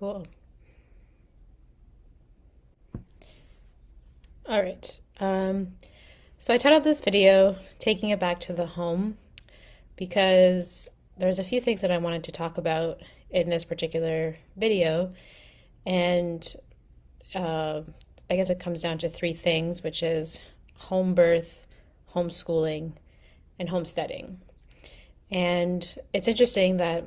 Cool. All right. So I titled this video Taking It Back to the Home because there's a few things that I wanted to talk about in this particular video. And uh, I guess it comes down to three things, which is home birth, homeschooling, and homesteading. And it's interesting that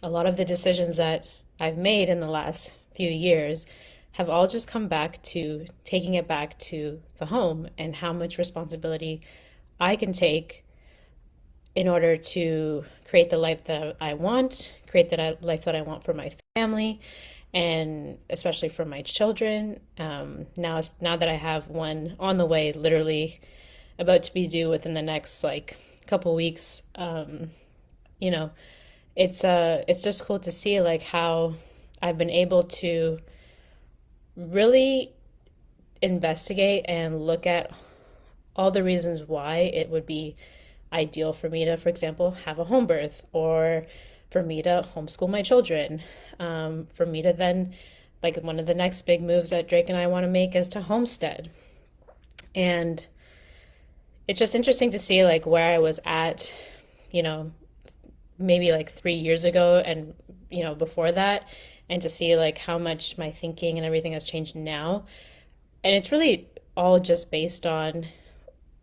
a lot of the decisions that I've made in the last few years have all just come back to taking it back to the home and how much responsibility I can take in order to create the life that I want, create the life that I want for my family, and especially for my children. Now that I have one on the way, literally about to be due within the next like couple weeks, you know, it's just cool to see like how I've been able to really investigate and look at all the reasons why it would be ideal for me to, for example, have a home birth or for me to homeschool my children. For me to then, like, one of the next big moves that Drake and I want to make is to homestead. And it's just interesting to see, like, where I was at, you know, maybe like 3 years ago and, before that, and to see, like, how much my thinking and everything has changed now. And it's really all just based on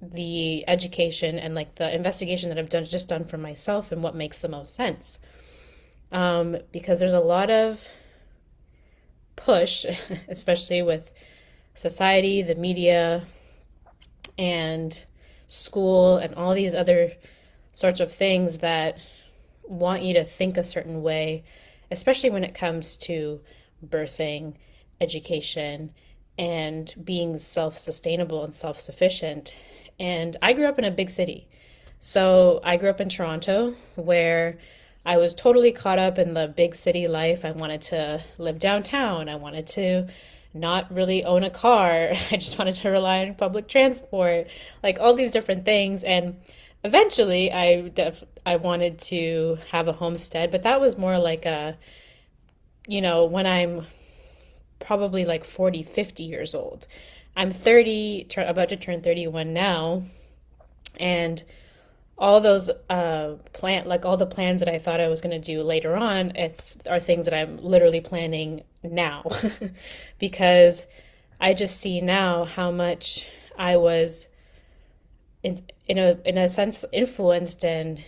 the education and like the investigation that I've done for myself and what makes the most sense. Because there's a lot of push, especially with society, the media, and school, and all these other sorts of things that want you to think a certain way, especially when it comes to birthing, education, and being self sustainable and self sufficient. And I grew up in a big city. So I grew up in Toronto, where I was totally caught up in the big city life. I wanted to live downtown. I wanted to not really own a car. I just wanted to rely on public transport, like all these different things. And eventually I wanted to have a homestead, but that was more like when I'm probably like 40, 50 years old. I'm 30, about to turn 31 now, and all those all the plans that I thought I was going to do later on, are things that I'm literally planning now because I just see now how much I was in a sense influenced and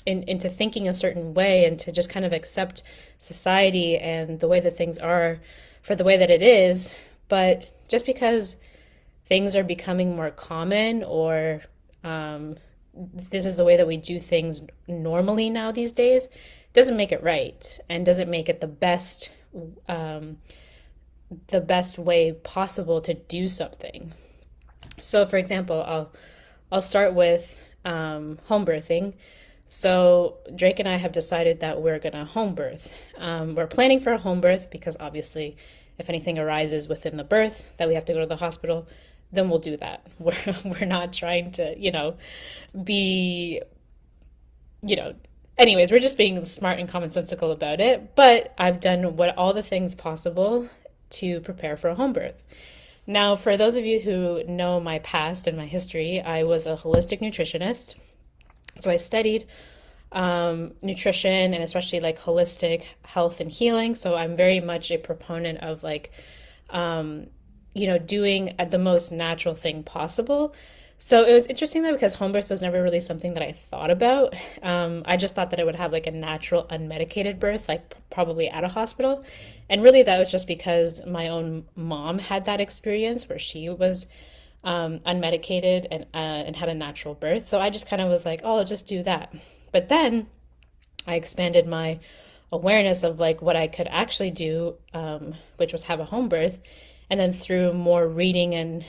into thinking a certain way and to just kind of accept society and the way that things are for the way that it is. But just because things are becoming more common or this is the way that we do things normally now these days, doesn't make it right and doesn't make it um, the best way possible to do something. So, for example, I'll start with home birthing. So Drake and I have decided that we're gonna home birth. We're planning for a home birth because obviously, if anything arises within the birth that we have to go to the hospital, then we'll do that. We're not trying to, be, you know. Anyways, we're just being smart and commonsensical about it. But I've done all the things possible to prepare for a home birth. Now, for those of you who know my past and my history, I was a holistic nutritionist. So I studied nutrition and especially like holistic health and healing. So I'm very much a proponent of like, doing the most natural thing possible. So it was interesting though because home birth was never really something that I thought about. I just thought that I would have like a natural unmedicated birth, like probably at a hospital. And really that was just because my own mom had that experience where she was unmedicated and had a natural birth. So I just kind of was like, oh, I'll just do that. But then I expanded my awareness of like what I could actually do, which was have a home birth. And then through more reading and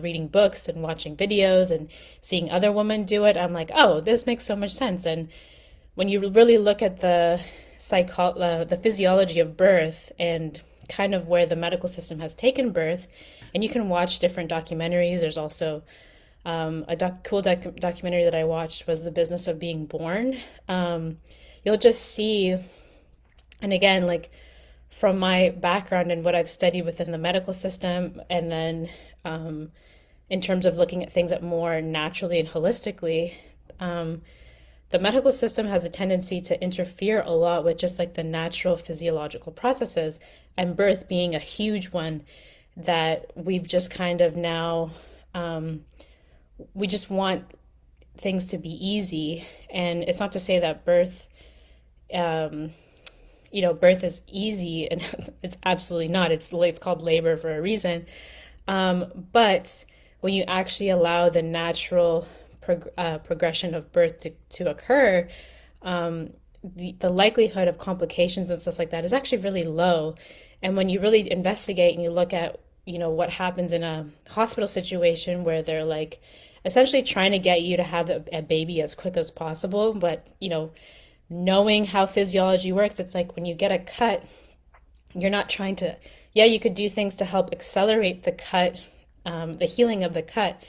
reading books and watching videos and seeing other women do it, I'm like, oh, this makes so much sense. And when you really look at the physiology of birth and kind of where the medical system has taken birth, and you can watch different documentaries. There's also cool documentary that I watched was The Business of Being Born. You'll just see And again, like from my background and what I've studied within the medical system, and then in terms of looking at things that more naturally and holistically, um, the medical system has a tendency to interfere a lot with just like the natural physiological processes, and birth being a huge one that we've just kind of now, we just want things to be easy. And it's not to say that birth, birth is easy, and it's absolutely not. It's called labor for a reason. But when you actually allow the natural progression of birth to occur, the likelihood of complications and stuff like that is actually really low. And when you really investigate and you look at, what happens in a hospital situation where they're like essentially trying to get you to have a baby as quick as possible, but, knowing how physiology works, it's like when you get a cut, you're not trying to, yeah, you could do things to help accelerate the cut, the healing of the cut,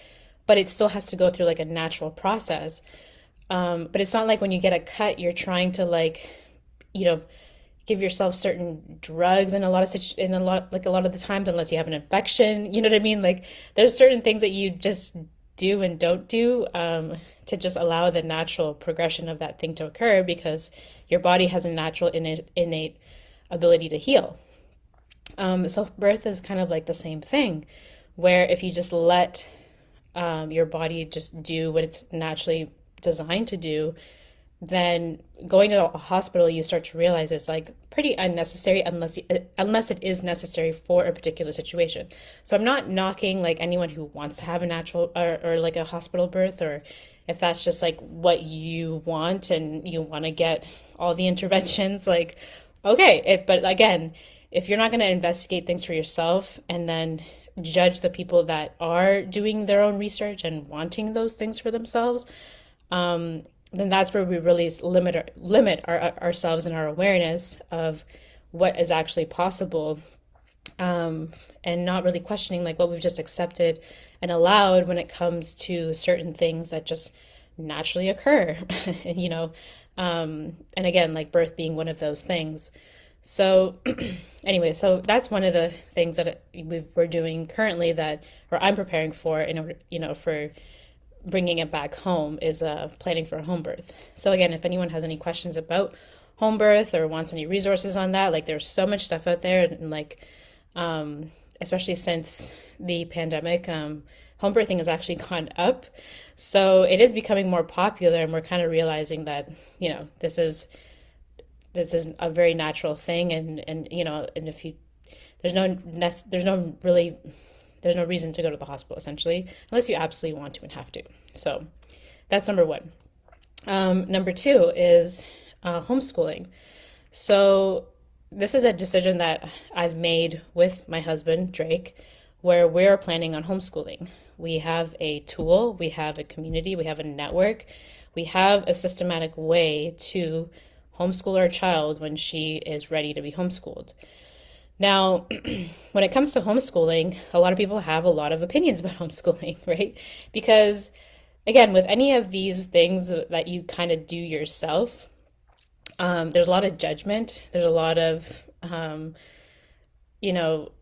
but it still has to go through like a natural process. But it's not like when you get a cut, you're trying to like, you know, give yourself certain drugs in a lot of the times, unless you have an infection. You know what I mean? Like there's certain things that you just do and don't do, to just allow the natural progression of that thing to occur, because your body has a natural innate ability to heal. So birth is kind of like the same thing, where if you just let your body just do what it's naturally designed to do, then going to a hospital, you start to realize it's like pretty unnecessary, unless it is necessary for a particular situation. So I'm not knocking like anyone who wants to have a natural or like a hospital birth, or if that's just like what you want and you want to get all the interventions, like okay. But again, if you're not going to investigate things for yourself and then judge the people that are doing their own research and wanting those things for themselves, then that's where we really ourselves and our awareness of what is actually possible, and not really questioning like what we've just accepted and allowed when it comes to certain things that just naturally occur. And again, like birth being one of those things. So anyway, so that's one of the things that we're doing currently, that, or I'm preparing for in order, for bringing it back home, is planning for a home birth. So again, if anyone has any questions about home birth or wants any resources on that, like there's so much stuff out there, and like especially since the pandemic, home birthing has actually gone up. So it is becoming more popular, and we're kind of realizing that, this is a very natural thing, and if you there's no reason to go to the hospital, essentially, unless you absolutely want to and have to. So that's number one. Number two is homeschooling. So this is a decision that I've made with my husband, Drake, where we're planning on homeschooling. We have a tool, we have a community, we have a network, we have a systematic way to homeschool our child when she is ready to be homeschooled. Now, when it comes to homeschooling, a lot of people have a lot of opinions about homeschooling, right? Because, again, with any of these things that you kind of do yourself, there's a lot of judgment. There's a lot of, you know,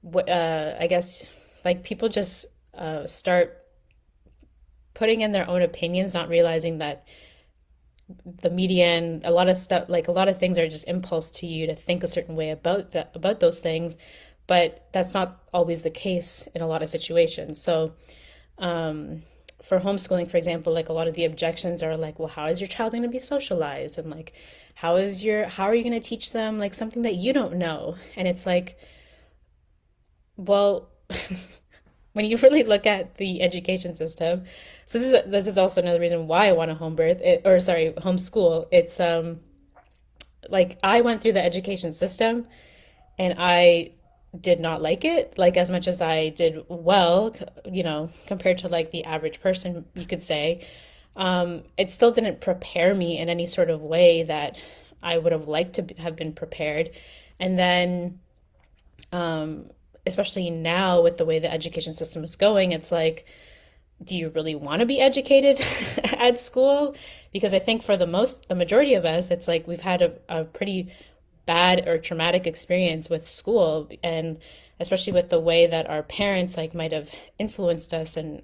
I guess, like people just start putting in their own opinions, not realizing that the media and a lot of stuff, like a lot of things, are just impulse to you to think a certain way about those things, but that's not always the case in a lot of situations. So for homeschooling, for example, like a lot of the objections are like, well, how is your child going to be socialized, and like how are you going to teach them like something that you don't know? And it's like, well, when you really look at the education system, so this is also another reason why I want to homeschool. It's like I went through the education system, and I did not like it like as much as I did well, compared to like the average person, you could say. It still didn't prepare me in any sort of way that I would have liked to have been prepared. And then especially now with the way the education system is going, it's like, do you really want to be educated at school? Because I think for the majority of us, it's like we've had a pretty bad or traumatic experience with school, and especially with the way that our parents like might have influenced us and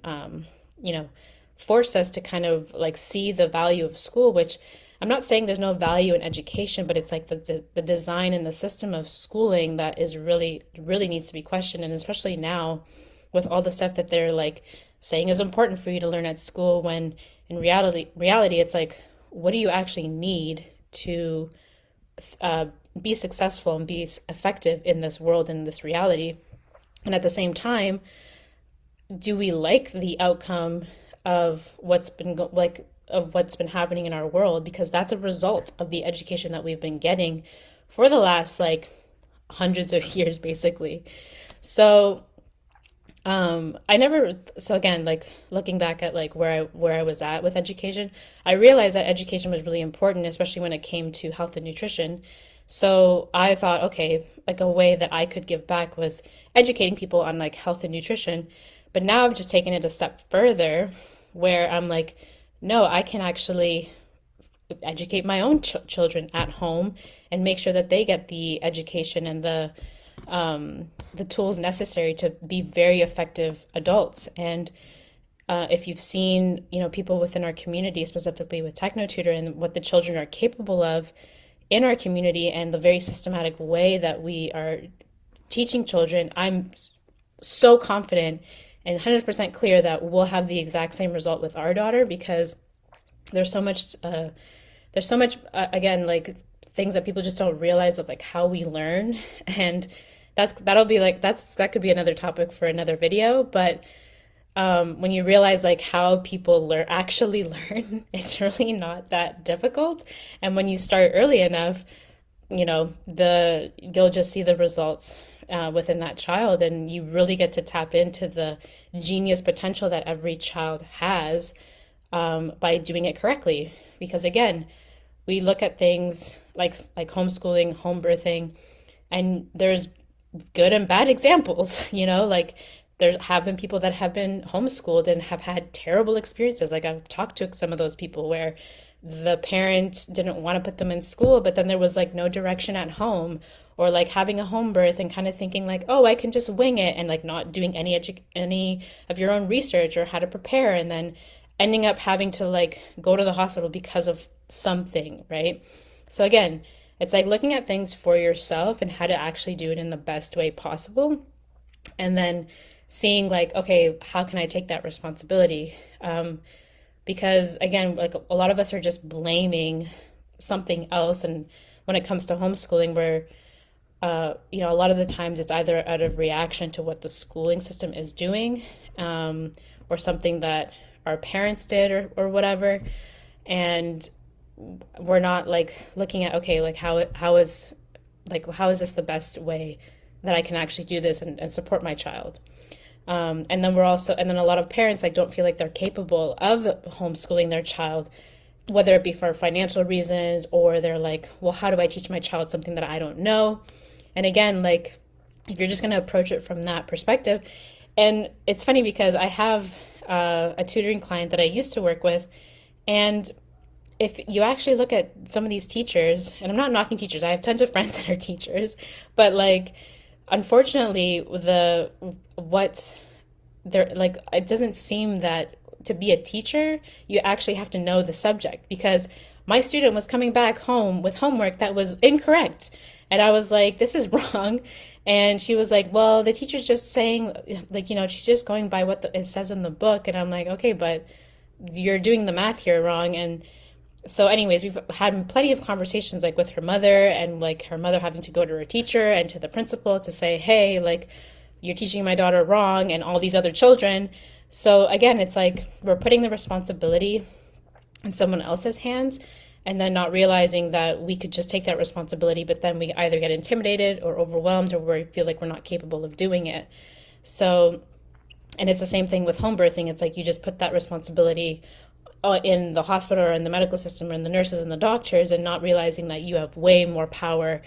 you know, forced us to kind of like see the value of school, which I'm not saying there's no value in education, but it's like the design and the system of schooling that is really needs to be questioned. And especially now with all the stuff that they're like saying is important for you to learn at school, when in reality it's like, what do you actually need to uh, be successful and be effective in this world, in this reality? And at the same time, do we like the outcome of what's been happening in our world? Because that's a result of the education that we've been getting for the last like hundreds of years, basically. So I never, so again, like looking back at like where I was at with education, I realized that education was really important, especially when it came to health and nutrition. So I thought, okay, like a way that I could give back was educating people on like health and nutrition. But now I've just taken it a step further where I'm like, no, I can actually educate my own children at home and make sure that they get the education and the tools necessary to be very effective adults. And if you've seen, you know, people within our community, specifically with Techno Tutor, and what the children are capable of in our community and the very systematic way that we are teaching children, I'm so confident and 100% clear that we'll have the exact same result with our daughter, because there's so much again, like things that people just don't realize of like how we learn. And that could be another topic for another video. But when you realize like how people actually learn, it's really not that difficult. And when you start early enough, you know, you'll just see the results within that child, and you really get to tap into the genius potential that every child has by doing it correctly. Because again, we look at things like homeschooling, home birthing, and there's good and bad examples. You know, like there have been people that have been homeschooled and have had terrible experiences. Like I've talked to some of those people where the parent didn't want to put them in school, but then there was like no direction at home, or like having a home birth and kind of thinking like, oh, I can just wing it, and like not doing any of your own research or how to prepare, and then ending up having to like go to the hospital because of something, right? So again, it's like looking at things for yourself and how to actually do it in the best way possible, and then seeing like, okay, how can I take that responsibility? Because again, like a lot of us are just blaming something else, and when it comes to homeschooling, where you know, a lot of the times it's either out of reaction to what the schooling system is doing, or something that our parents did, or whatever, and we're not like looking at, okay, like how is this the best way that I can actually do this and support my child. And then a lot of parents like don't feel like they're capable of homeschooling their child, whether it be for financial reasons, or they're like, well, how do I teach my child something that I don't know? And again, like if you're just going to approach it from that perspective, and it's funny because I have a tutoring client that I used to work with, and if you actually look at some of these teachers, and I'm not knocking teachers, I have tons of friends that are teachers, but like unfortunately what they're like, it doesn't seem that to be a teacher you actually have to know the subject, because my student was coming back home with homework that was incorrect, and I was like, this is wrong. And she was like, well, the teacher's just saying, like, you know, she's just going by what it says in the book. And I'm like, okay, but you're doing the math here wrong. And so anyways, we've had plenty of conversations like with her mother, and like her mother having to go to her teacher and to the principal to say, hey, like you're teaching my daughter wrong, and all these other children. So again, it's like we're putting the responsibility in someone else's hands, and then not realizing that we could just take that responsibility, but then we either get intimidated or overwhelmed, or we feel like we're not capable of doing it. So, and it's the same thing with home birthing. It's like you just put that responsibility in the hospital or in the medical system or in the nurses and the doctors, and not realizing that you have way more power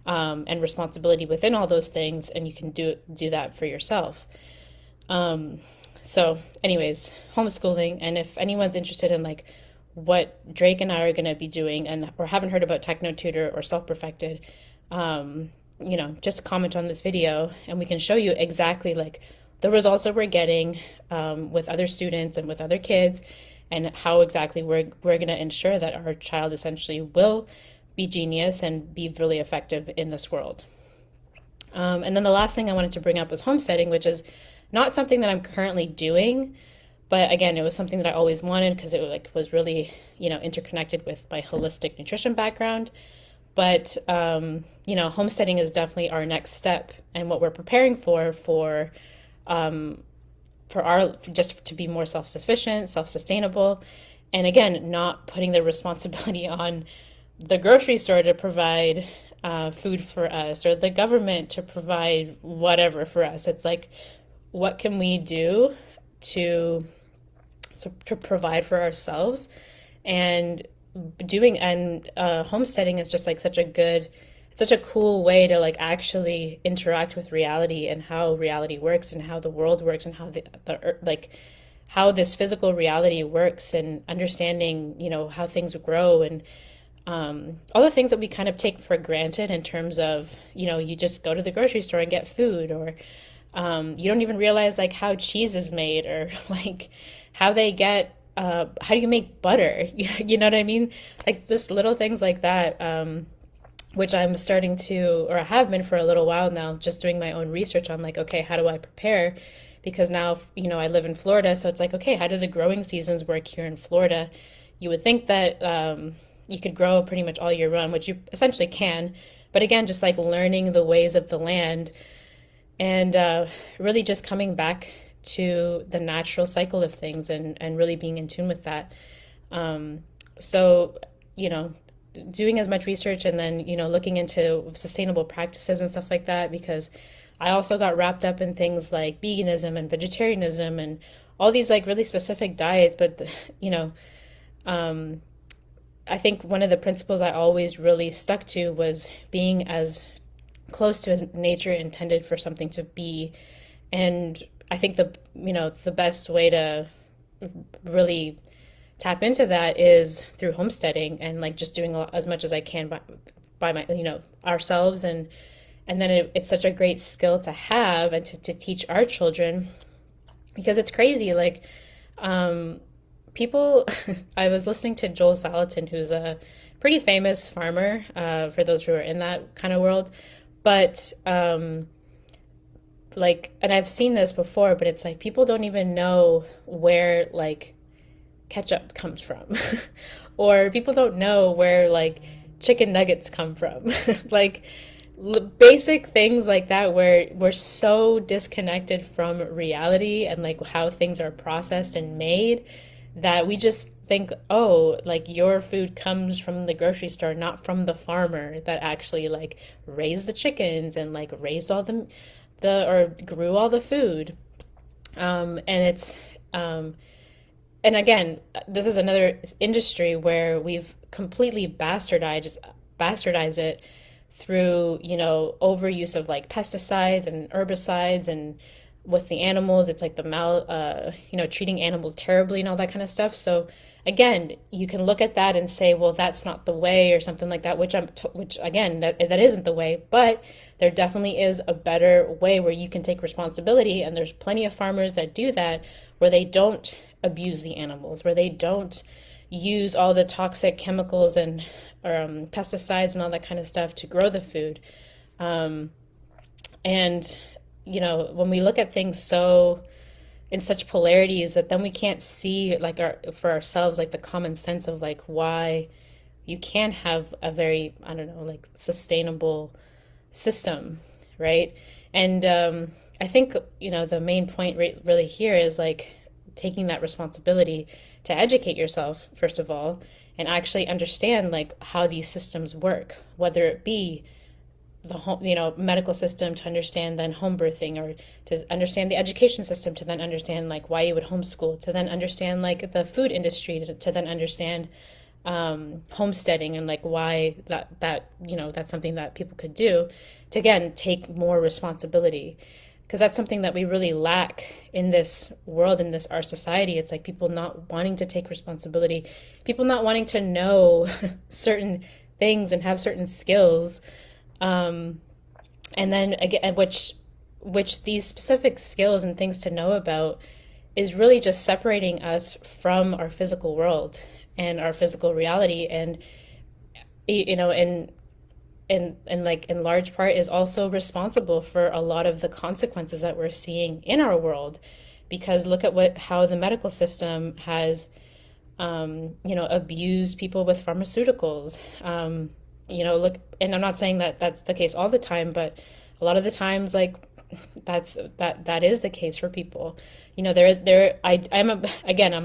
and responsibility within all those things, and you can do that for yourself. So anyways, homeschooling, and if anyone's interested in like what Drake and I are going to be doing, and or haven't heard about Techno Tutor or Self Perfected, just comment on this video and we can show you exactly like the results that we're getting with other students and with other kids, and how exactly we're going to ensure that our child essentially will be genius and be really effective in this world. And then the last thing I wanted to bring up was homesteading, which is not something that I'm currently doing, but again, it was something that I always wanted because it was really, interconnected with my holistic nutrition background. But homesteading is definitely our next step, and what we're preparing for our just to be more self-sufficient, self-sustainable, and again, not putting the responsibility on the grocery store to provide food for us, or the government to provide whatever for us. It's like, what can we do to to provide for ourselves? And homesteading is just like such a cool way to like actually interact with reality and how reality works and how the world works and how how this physical reality works, and understanding how things grow, and all the things that we kind of take for granted in terms of you just go to the grocery store and get food, or you don't even realize like how cheese is made, or like how they get how do you make butter? You know what I mean? Like just little things like that, which I'm starting to, or I have been for a little while now, just doing my own research on like, okay, how do I prepare? Because now, I live in Florida, so it's like, okay, how do the growing seasons work here in Florida? You would think that you could grow pretty much all year round, which you essentially can. But again, just like learning the ways of the land, and really just coming back to the natural cycle of things, and really being in tune with that. So, doing as much research, and then, looking into sustainable practices and stuff like that, because I also got wrapped up in things like veganism and vegetarianism and all these like really specific diets. But, I think one of the principles I always really stuck to was being as close to as nature intended for something to be. And I think the best way to really tap into that is through homesteading, and like just doing as much as I can by my ourselves, and then it's such a great skill to have and to teach our children, because it's crazy like people I was listening to Joel Salatin, who's a pretty famous farmer, for those who are in that kind of world, but and I've seen this before, but it's like people don't even know where like ketchup comes from or people don't know where like chicken nuggets come from like basic things like that, where we're so disconnected from reality and like how things are processed and made, that we just think, oh, like your food comes from the grocery store, not from the farmer that actually like raised the chickens and like raised all the or grew all the food. And it's and again, this is another industry where we've completely bastardized it through, overuse of like pesticides and herbicides, and with the animals, it's like treating animals terribly and all that kind of stuff. So again, you can look at that and say, well, that's not the way, or something like that, which again, that isn't the way, but there definitely is a better way where you can take responsibility. And there's plenty of farmers that do that, where they don't abuse the animals, where they don't use all the toxic chemicals and pesticides and all that kind of stuff to grow the food. And when we look at things so in such polarities, that then we can't see like for ourselves like the common sense of like why you can have a very, I don't know, like sustainable system, right? And I think the main point really here is like taking that responsibility to educate yourself first of all, and actually understand like how these systems work, whether it be the home, medical system, to understand then home birthing, or to understand the education system, to then understand like why you would homeschool, to then understand like the food industry, to then understand homesteading, and like why that's something that people could do to again take more responsibility. because that's something that we really lack in this world, in this our society. It's like people not wanting to take responsibility, people not wanting to know certain things and have certain skills. And then again, which these specific skills and things to know about is really just separating us from our physical world and our physical reality. And and like in large part is also responsible for a lot of the consequences that we're seeing in our world, because look at how the medical system has abused people with pharmaceuticals. Look, and I'm not saying that that's the case all the time, but a lot of the times, like that is the case for people. I'm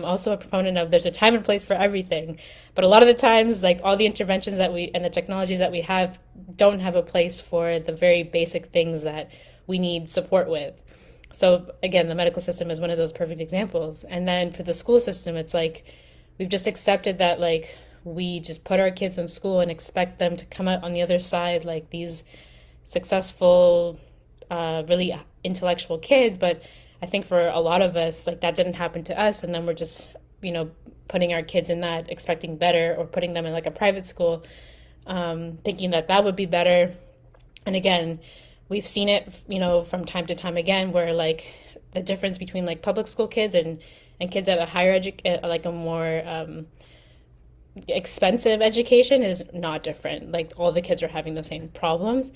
also a proponent of there's a time and place for everything, but a lot of the times, like all the interventions that we and the technologies that we have don't have a place for the very basic things that we need support with. So again, the medical system is one of those perfect examples. And then for the school system, it's like we've just accepted that, like, we just put our kids in school and expect them to come out on the other side like these successful, really intellectual kids. But I think for a lot of us, like, that didn't happen to us, and then we're just putting our kids in that, expecting better, or putting them in like a private school, thinking that that would be better. And again, we've seen it, from time to time again, where like the difference between like public school kids and kids at a like a more expensive education is not different. Like all the kids are having the same problems.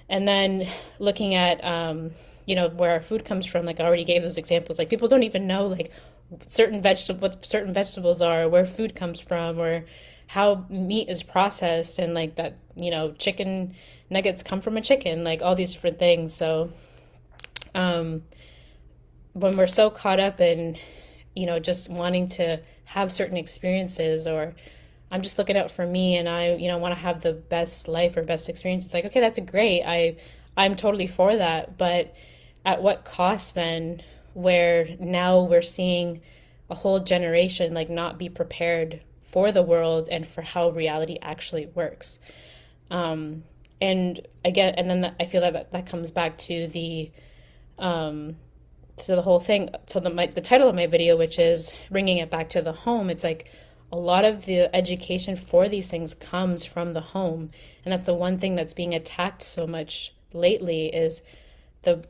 And then looking at where our food comes from, like I already gave those examples. Like people don't even know like what certain vegetables are, where food comes from, or how meat is processed, and like that, chicken nuggets come from a chicken, like all these different things. So when we're so caught up in, just wanting to have certain experiences, or I'm just looking out for me and I, want to have the best life or best experience. It's like, okay, that's great. I'm totally for that. But at what cost then, where now we're seeing a whole generation like not be prepared for the world and for how reality actually works. And again, and then I feel that comes back to the whole thing, to the title of my video, which is bringing it back to the home. It's like a lot of the education for these things comes from the home, and that's the one thing that's being attacked so much lately is the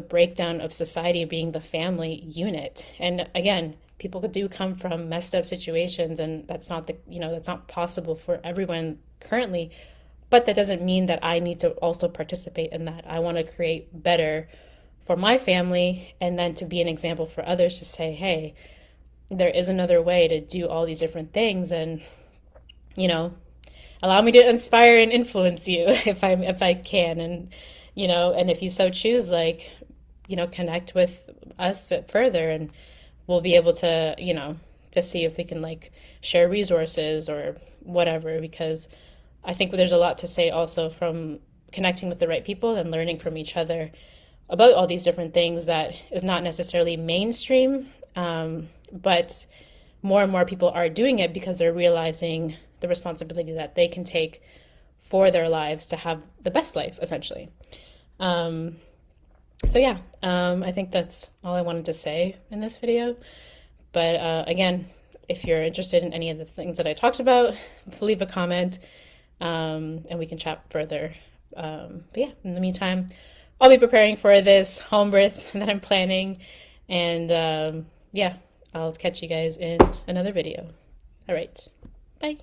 breakdown of society being the family unit. And again, people do come from messed up situations, and that's not that's not possible for everyone currently. But that doesn't mean that I need to also participate in that. I want to create better for my family, and then to be an example for others to say, hey, there is another way to do all these different things, and allow me to inspire and influence you if I can, and and if you so choose, like connect with us further, and we'll be able to to see if we can like share resources or whatever, because I think there's a lot to say also from connecting with the right people and learning from each other about all these different things that is not necessarily mainstream, but more and more people are doing it because they're realizing the responsibility that they can take for their lives to have the best life, essentially. So yeah, I think that's all I wanted to say in this video. But again, if you're interested in any of the things that I talked about, leave a comment, and we can chat further. But yeah, in the meantime, I'll be preparing for this home birth that I'm planning, and yeah, I'll catch you guys in another video. All right, bye.